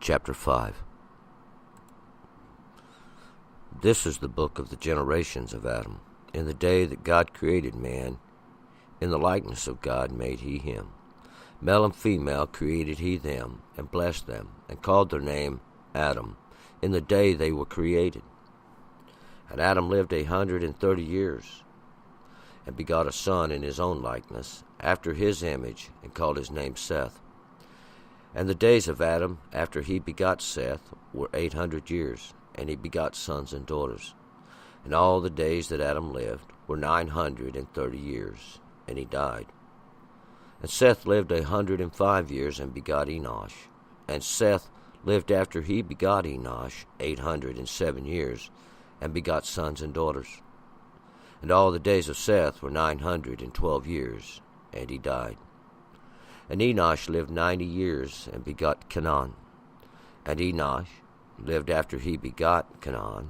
Chapter 5. This is the book of the generations of Adam. In the day that God created man, in the likeness of God made he him. Male and female created he them, and blessed them, and called their name Adam, in the day they were created. And Adam lived 130 years, and begot a son in his own likeness, after his image, and called his name Seth. And the days of Adam, after he begot Seth, were 800 years, and he begot sons and daughters. And all the days that Adam lived were 930 years, and he died. And Seth lived 105 years, and begot Enosh. And Seth lived after he begot Enosh 807 years, and begot sons and daughters. And all the days of Seth were 912 years, and he died. And Enosh lived 90 years, and begot Canaan. And Enosh lived after he begot Canaan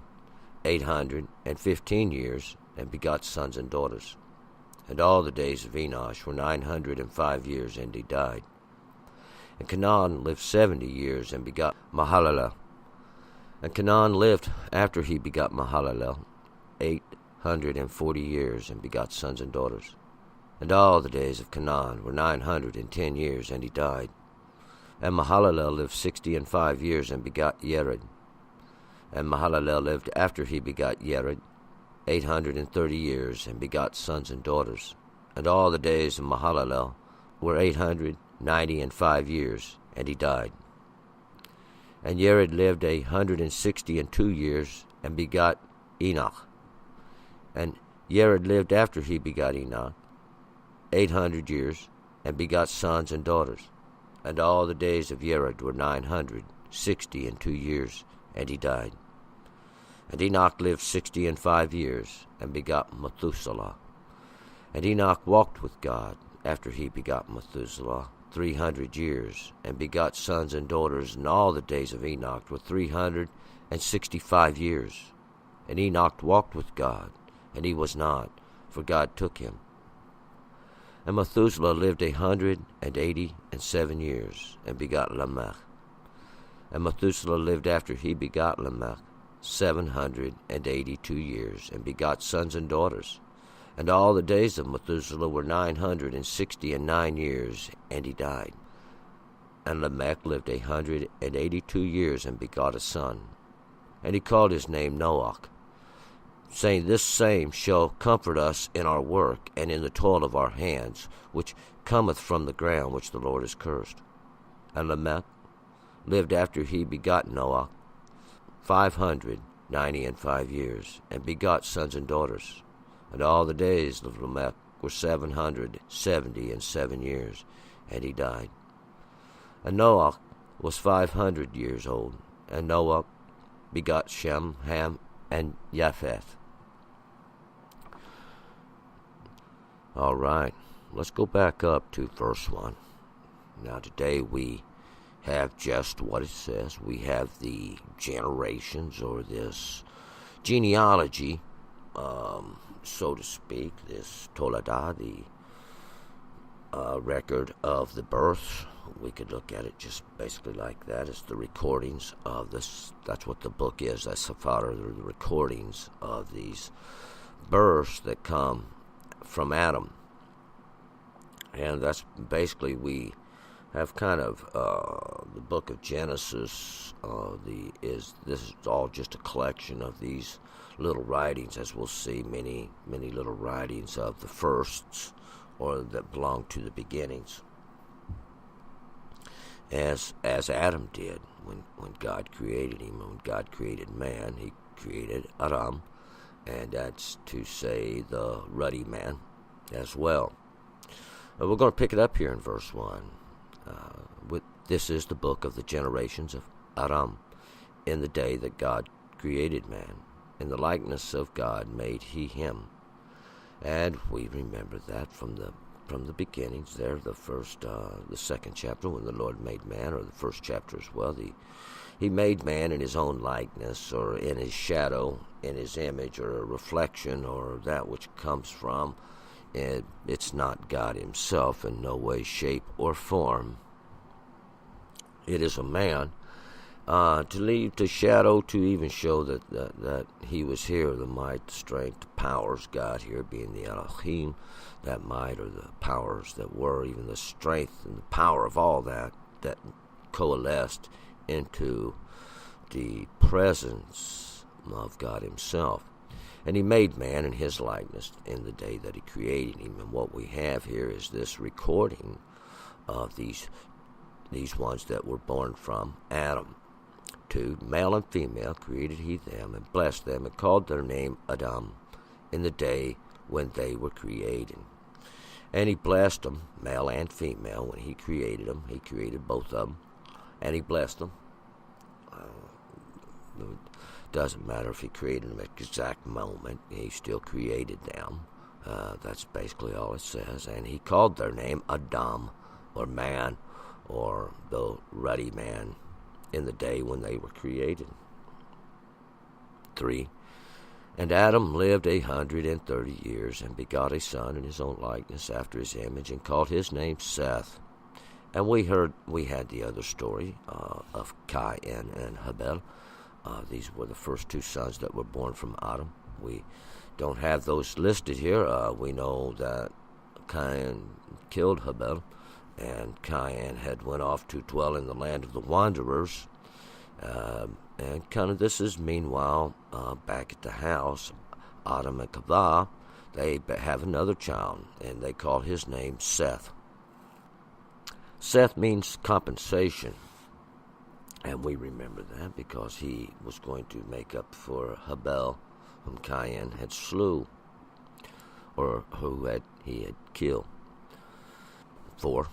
815 years, and begot sons and daughters. And all the days of Enosh were 905 years, and he died. And Canaan lived 70 years, and begot Mahalalel. And Canaan lived after he begot Mahalalel 840 years, and begot sons and daughters. And all the days of Canaan were 910 years, and he died. And Mahalalel lived 65 years, and begot Yered. And Mahalalel lived after he begot Yered 830 years, and begot sons and daughters. And all the days of Mahalalel were 895 years, and he died. And Yered lived 162 years, and begot Enoch. And Yered lived after he begot Enoch 800 years, and begot sons and daughters. And all the days of Yered were 962 years, and he died. And Enoch lived 65 years, and begot Methuselah. And Enoch walked with God after he begot Methuselah 300 years, and begot sons and daughters. And all the days of Enoch were 365 years. And Enoch walked with God, and he was not, for God took him. And Methuselah lived 187 years, and begot Lamech. And Methuselah lived after he begot Lamech 782 years, and begot sons and daughters. And all the days of Methuselah were 969 years, and he died. And Lamech lived 182 years, and begot a son. And he called his name Noach, saying, This same shall comfort us in our work, and in the toil of our hands, which cometh from the ground which the Lord has cursed. And Lamech lived after he begot Noach 595 years, and begot sons and daughters. And all the days of Lamech were 777 years, and he died. And Noach was 500 years old, and Noach begot Shem, Ham, and Japheth. All right, let's go back up to verse 1. Now today we have just what it says. We have the generations, or this genealogy, so to speak, this Toledah, the record of the births. We could look at it just basically like that. It's the recordings of this. That's what the book is. That's Sephara, the recordings of these births that come from Adam. And that's basically, we have kind of the book of Genesis. This is all just a collection of these little writings, as we'll see, many little writings of the firsts, or that belong to the beginnings, as Adam did when God created him. When God created man, he created Adam, and that's to say the ruddy man as well. We're going to pick it up here in verse 1. This is the book of the generations of Adam, in the day that God created man. In the likeness of God made he him. And we remember that from the beginnings there, the second chapter, when the Lord made man, or the first chapter as well. He made man in his own likeness, or in his shadow, in his image, or a reflection, or that which comes from. It's not God himself in no way, shape, or form. It is a man, to leave the shadow to even show that he was here, the might, the strength, the powers, God here being the Elohim, that might or the powers that were, even the strength and the power of all that coalesced into the presence of God himself. And he made man in his likeness in the day that he created him. And what we have here is this recording of these ones that were born from Adam. Two, male and female, created he them, and blessed them, and called their name Adam, in the day when they were created. And he blessed them, male and female, when he created them. He created both of them, and he blessed them. Doesn't matter if he created them at the exact moment, he still created them. That's basically all it says. And he called their name Adam, or man, or the ruddy man, in the day when they were created. 3. And Adam lived 130 years, and begot a son in his own likeness, after his image, and called his name Seth. And we had the other story of Cain and Habel. These were the first two sons that were born from Adam. We don't have those listed here. We know that Cain killed Habel, and Cain had went off to dwell in the land of the wanderers. And kind of this is, meanwhile, back at the house, Adam and Chava, they have another child, and they call his name Seth. Seth means compensation, and we remember that because he was going to make up for Habel, whom Cain had slew, or he had killed. 4.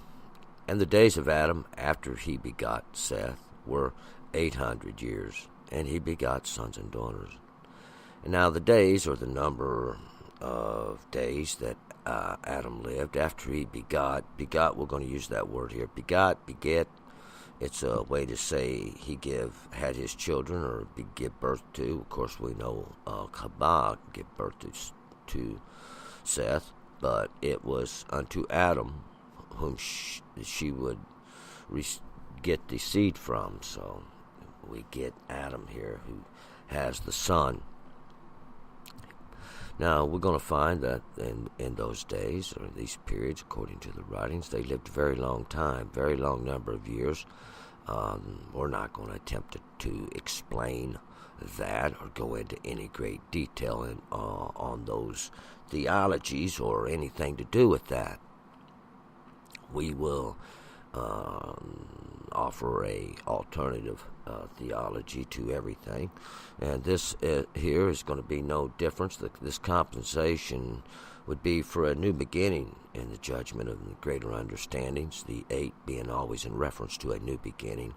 And the days of Adam after he begot Seth were 800 years, and he begot sons and daughters. And now the days, or the number of days that Adam lived after he begot, we're going to use that word here, beget, it's a way to say he had his children, or give birth to. Of course, we know Chava gave birth to Seth, but it was unto Adam whom she would get the seed from. So we get Adam here, who has the son. Now, we're going to find that in those days, or these periods, according to the writings, they lived a very long time, very long number of years. We're not going to attempt to explain that or go into any great detail on those theologies or anything to do with that. We will offer a alternative theology to everything, and this here is going to be no difference. This compensation would be for a new beginning in the judgment of the greater understandings, the 8 being always in reference to a new beginning.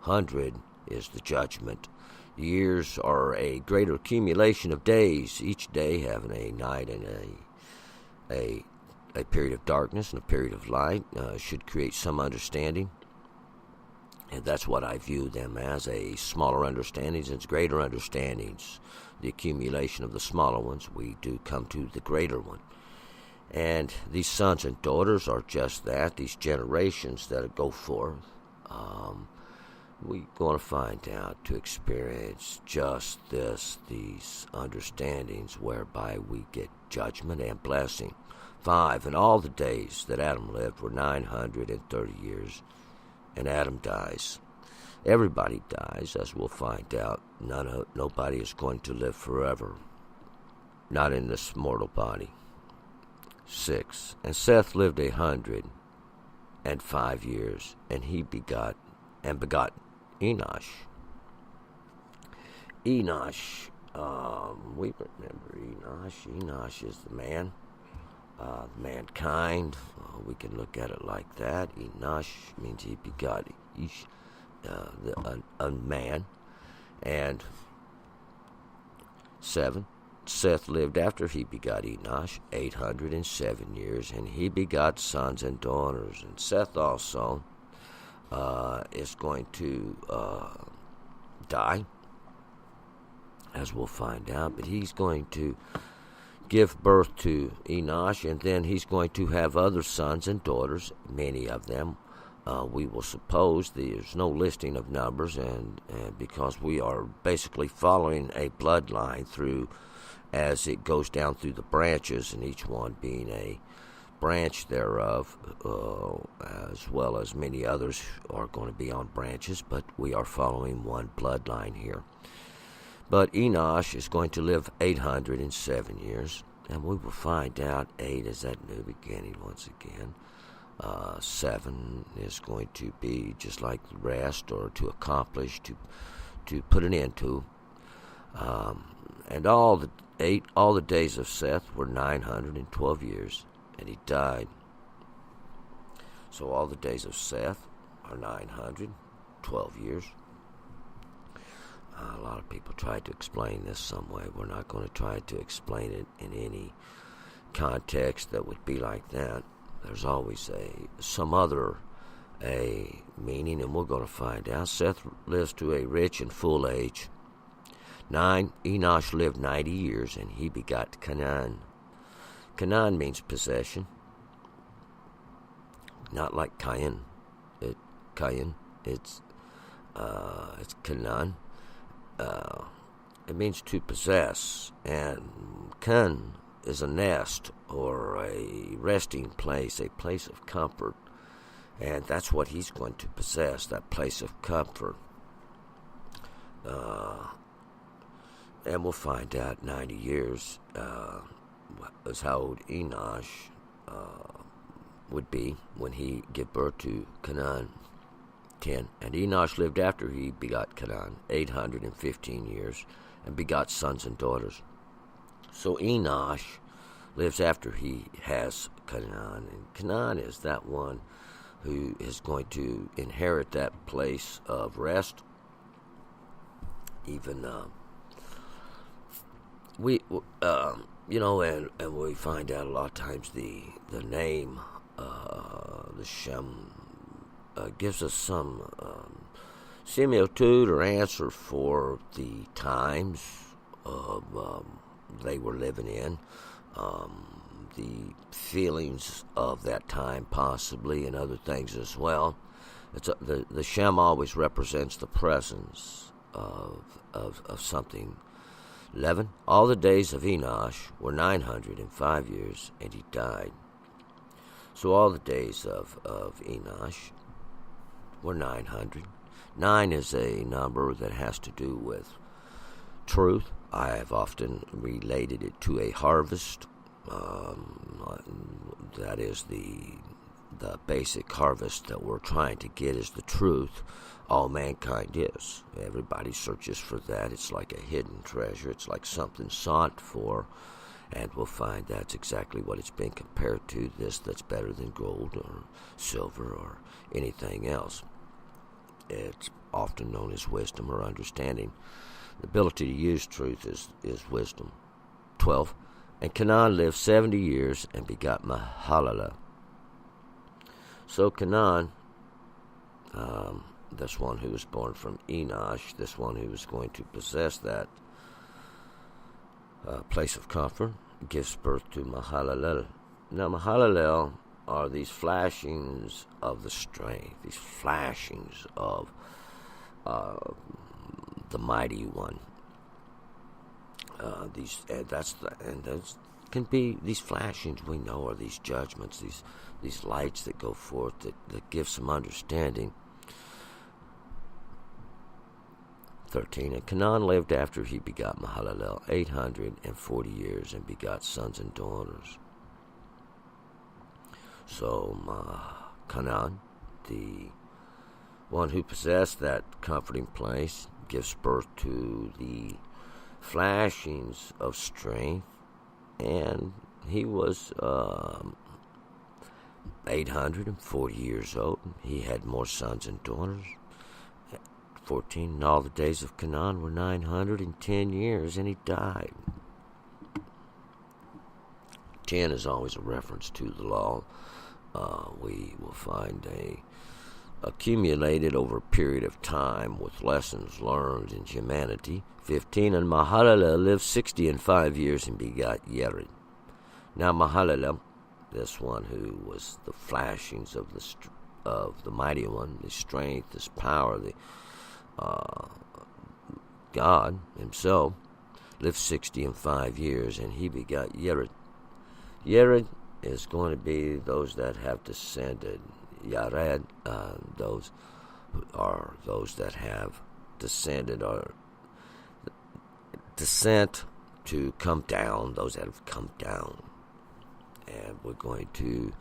100 is the judgment. Years are a greater accumulation of days, each day having a night and a period of darkness and a period of light. Should create some understanding. And that's what I view them as, a smaller understandings and greater understandings. The accumulation of the smaller ones, we do come to the greater one. And these sons and daughters are just that, these generations that go forth. We're going to find out to experience just these understandings whereby we get judgment and blessing. 5, and all the days that Adam lived were 930 years. And Adam dies. Everybody dies, as we'll find out. Nobody is going to live forever, not in this mortal body. 6, and Seth lived 105 years, and he begot Enosh. Enosh, we remember Enosh. Enosh is the man. Mankind, we can look at it like that. Enosh means he begot a man. And 7, Seth lived after he begot Enosh 807 years, and he begot sons and daughters. And Seth also is going to die, as we'll find out, but he's going to give birth to Enosh, and then he's going to have other sons and daughters, many of them We will suppose there's no listing of numbers, and because we are basically following a bloodline through as it goes down through the branches, and each one being a branch thereof, as well as many others are going to be on branches, but we are following one bloodline here. But Enosh is going to live 807 years, and we will find out 8 is that new beginning once again. 7 is going to be just like the rest, or to accomplish, to put an end to. And all the days of Seth were 912 years, and he died. So all the days of Seth are 912 years. A lot of people tried to explain this some way. We're not going to try to explain it in any context that would be like that. There's always some other meaning, and we're going to find out. Seth lives to a rich and full age. 9, Enosh lived 90 years, and he begot Canaan. Canaan means possession, not like Cain. It's Canaan. It means to possess, and Can is a nest or a resting place, a place of comfort, and that's what he's going to possess, that place of comfort. And we'll find out 90 years is how old Enosh would be when he gave birth to Canaan. 10. And Enosh lived after he begot Canaan 815 years, and begot sons and daughters. So Enosh lives after he has Canaan, and Canaan is that one who is going to inherit that place of rest. Even and we find out a lot of times the name, the Shem, gives us some similitude or answer for the times of they were living in, the feelings of that time possibly, and other things as well. The Shem always represents the presence of something. 11. All the days of Enosh were 905 years, and he died. So all the days of Enosh were 900. 9 is a number that has to do with truth. I have often related it to a harvest. That is the basic harvest that we're trying to get is the truth. All mankind is. Everybody searches for that. It's like a hidden treasure. It's like something sought for, and we'll find that's exactly what it's been compared to. This that's better than gold or silver or anything else. It's often known as wisdom or understanding. The ability to use truth is wisdom. 12. And Canaan lived 70 years and begot Mahalalel. So Canaan, this one who was born from Enosh, this one who was going to possess that place of comfort, gives birth to Mahalalel. Now Mahalalel are these flashings of the strength, these flashings of the mighty one. These flashings we know are these judgments, these lights that go forth that give some understanding. 13. And Canaan lived after he begot Mahalalel 840 years, and begot sons and daughters. So Canaan, the one who possessed that comforting place, gives birth to the flashings of strength, and he was 840 years old. He had more sons and daughters. 14. And all the days of Canaan were 910 years, and he died. 10 is always a reference to the law. We will find accumulated over a period of time with lessons learned in humanity. 15. And Mahalalel lived 65 years and begot Yered. Now Mahalalel, this one who was the flashings of of the Mighty One, the strength, His power, the God Himself, lived 60 and 5 years, and he begot Yered. Yered is going to be those that have descended. Yared, those are those that have descended, or descent to come down, those that have come down. And we're going to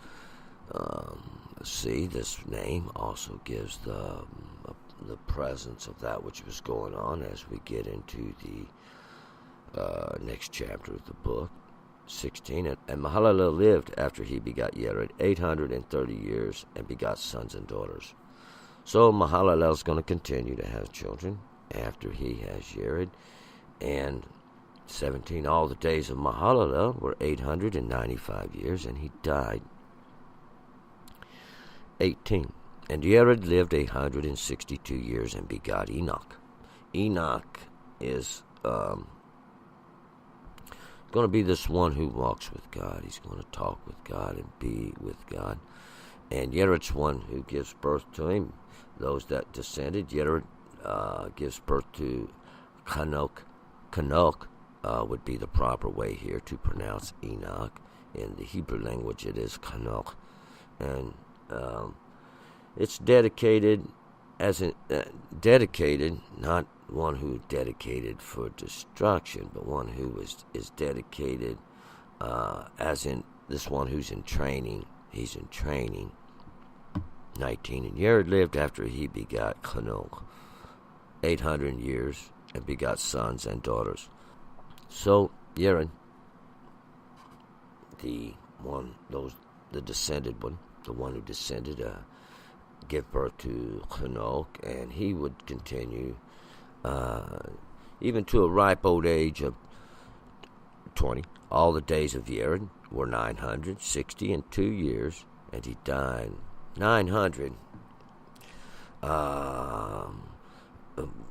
see this name also gives the presence of that which was going on as we get into the next chapter of the book, 16. And Mahalalel lived after he begot Yered 830 years and begot sons and daughters. So Mahalalel is going to continue to have children after he has Yered. And 17, all the days of Mahalalel were 895 years, and he died. 18, and Yered lived 162 years and begot Enoch. Enoch is going to be this one who walks with God. He's going to talk with God and be with God. And Yered's one who gives birth to him. Those that descended, Yered gives birth to Kanok. Kanok would be the proper way here to pronounce Enoch. In the Hebrew language, it is Kanok. And it's dedicated as dedicated, not one who dedicated for destruction, but one who is dedicated as in this one who's in training. He's in training. 19, and Yered lived after he begot Kanok 800 years and begot sons and daughters. So Yered, the descended one, the one who descended, give birth to Kanok, and he would continue even to a ripe old age of 20. All the days of Yered were 962 years, and he died. 900.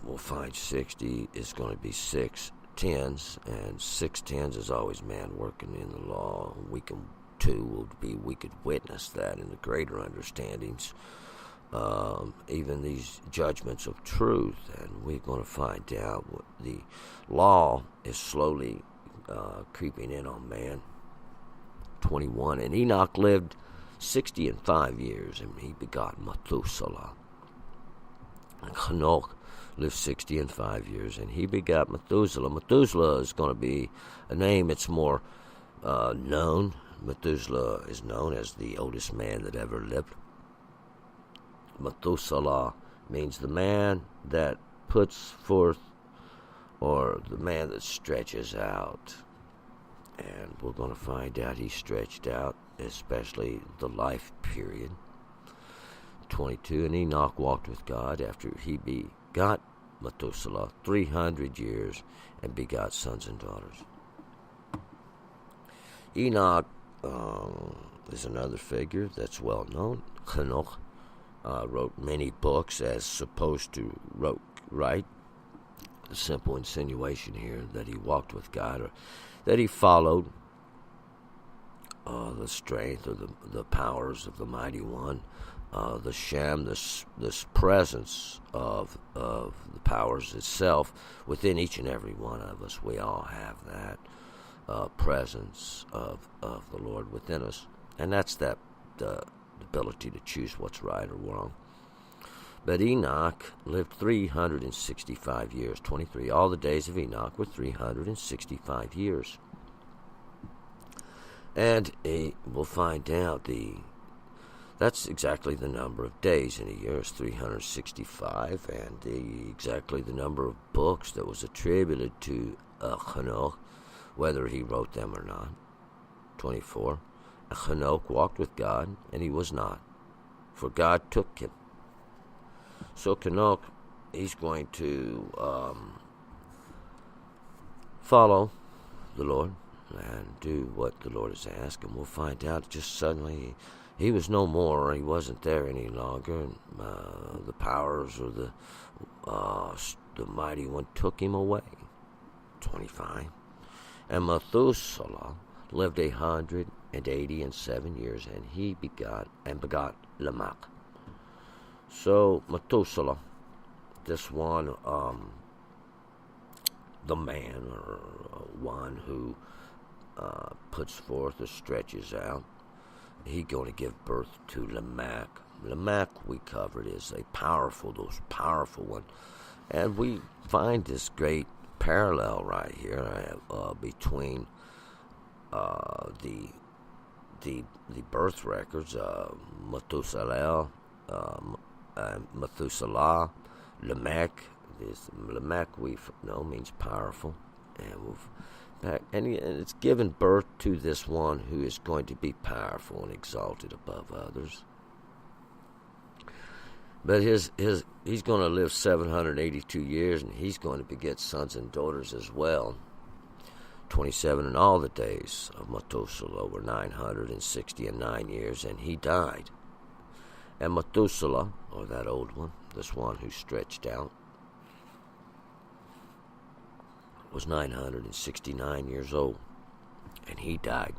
We'll find 60 is going to be 6 tens, and 6 tens is always man working in the law. We could witness that in the greater understandings, even these judgments of truth, and we're going to find out what the law is slowly creeping in on man. 21, and Enoch lived 60 and 5 years, and he begot Methuselah. And Hanok lived 60 and 5 years, and he begot Methuselah. Methuselah is going to be a name that's more known. Methuselah is known as the oldest man that ever lived. Methuselah means the man that puts forth, or the man that stretches out. And we're going to find out he stretched out, especially the life period. 22, and Enoch walked with God after he begot Methuselah 300 years and begot sons and daughters. Enoch is another figure that's well known. Hanok wrote many books as supposed to write. The simple insinuation here that he walked with God, or that he followed the strength or the powers of the Mighty One, the Shem, this presence of the powers itself within each and every one of us. We all have that presence of the Lord within us, and that's the ability to choose what's right or wrong. But Enoch lived 365 years, 23. All the days of Enoch were 365 years. And we'll find out that's exactly the number of days in a year is 365, and exactly the number of books that was attributed to Hanok, whether he wrote them or not. 24. Hanok walked with God, and he was not, for God took him. So Hanok, he's going to follow the Lord and do what the Lord has asked, and we'll find out just suddenly he was no more. He wasn't there any longer, and the powers or the Mighty One took him away. 25. And Methuselah lived 187 years, and he begot Lamech. So Methuselah, this one, the man, or one who puts forth or stretches out, he going to give birth to Lamech. Lamech, we covered, is a those powerful one. And we find this great parallel right here between the birth records of Methuselah, Lamech. This Lamech we know means powerful, and it's given birth to this one who is going to be powerful and exalted above others. But he's going to live 782 years, and he's going to beget sons and daughters as well. 27 and all the days of Methuselah were 969 years, and he died. And Methuselah, or that old one, this one who stretched out, was 969 years old, and he died.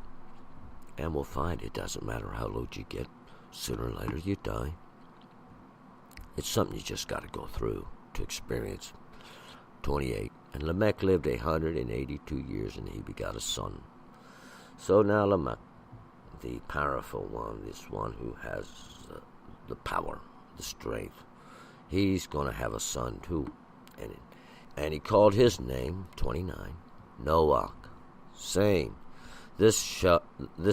And we'll find it doesn't matter how old you get, sooner or later you die. It's something you just got to go through to experience. 28. And Lamech lived 182 years, and he begot a son. So now Lamech, the powerful one, this one who has the power, the strength, he's going to have a son too. And he called his name, 29, Noach, saying, This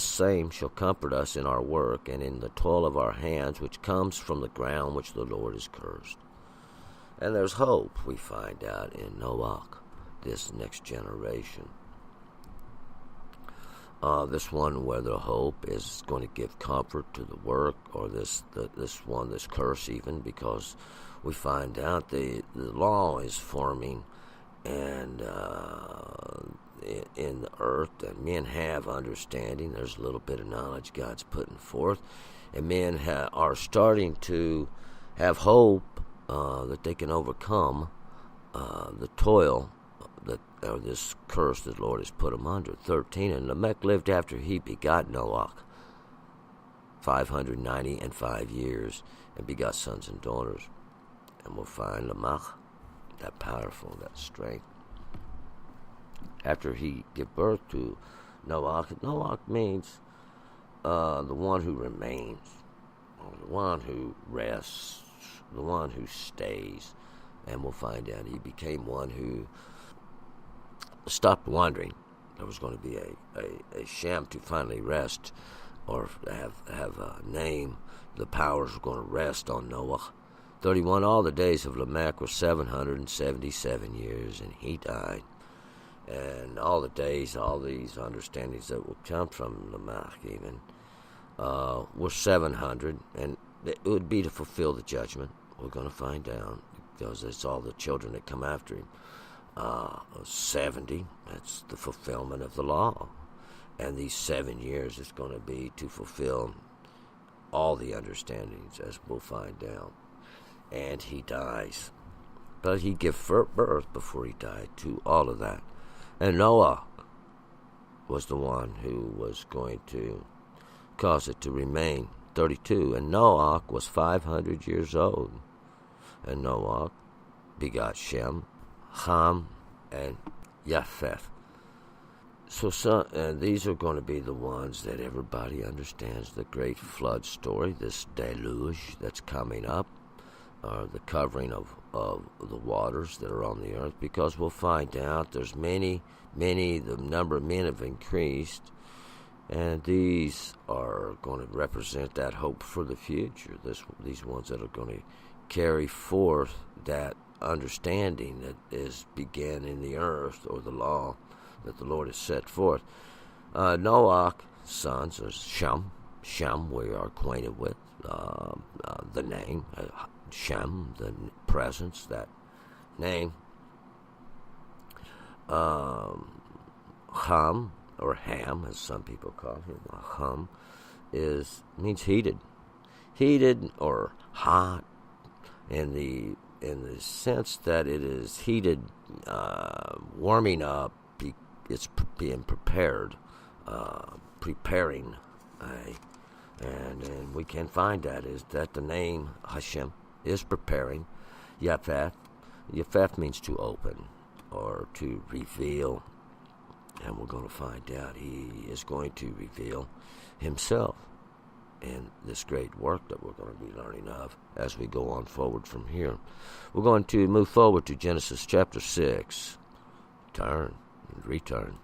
same shall comfort us in our work and in the toil of our hands, which comes from the ground which the Lord has cursed. And there's hope, we find out, in Noach, this next generation. This one where the hope is going to give comfort to the work, or this curse even, because we find out the law is forming and in the earth, and men have understanding. There's a little bit of knowledge God's putting forth, and men are starting to have hope that they can overcome the toil or this curse that the Lord has put them under. 13, and Lamech lived after he begot Noach 595 years, and begot sons and daughters. And we'll find Lamech, that powerful, that strength. After he gave birth to Noach, Noach means the one who remains, or the one who rests, the one who stays. And we'll find out he became one who stopped wandering. There was going to be a Shem to finally rest, or have a name. The powers were going to rest on Noah. 31, all the days of Lamech were 777 years, and he died. And all the days, all these understandings that will come from Lamech even, were 700, and it would be to fulfill the judgment. We're going to find out, because it's all the children that come after him. 70, that's the fulfillment of the law. And these 7 years is going to be to fulfill all the understandings, as we'll find out. And he dies. But he gave birth before he died to all of that. And Noah was the one who was going to cause it to remain. 32. And Noah was 500 years old. And Noah begot Shem, Ham, and Japheth. So these are going to be the ones that everybody understands, the great flood story, this deluge that's coming up, the covering of the waters that are on the earth, because we'll find out there's many, the number of men have increased, and these are going to represent that hope for the future, these ones that are going to carry forth that understanding that is began in the earth, or the law that the Lord has set forth. Noah's sons are Shem we are acquainted with, the name, Shem, the presence, that name. Ham, or Ham, as some people call him, Ham, means heated or hot, in the sense that it is heated, warming up. It's being prepared, preparing, and we can find that is that the name Hashem, is preparing Yaphath. Yaphath means to open or to reveal. And we're going to find out he is going to reveal himself in this great work that we're going to be learning of as we go on forward from here. We're going to move forward to Genesis chapter 6. Turn and return.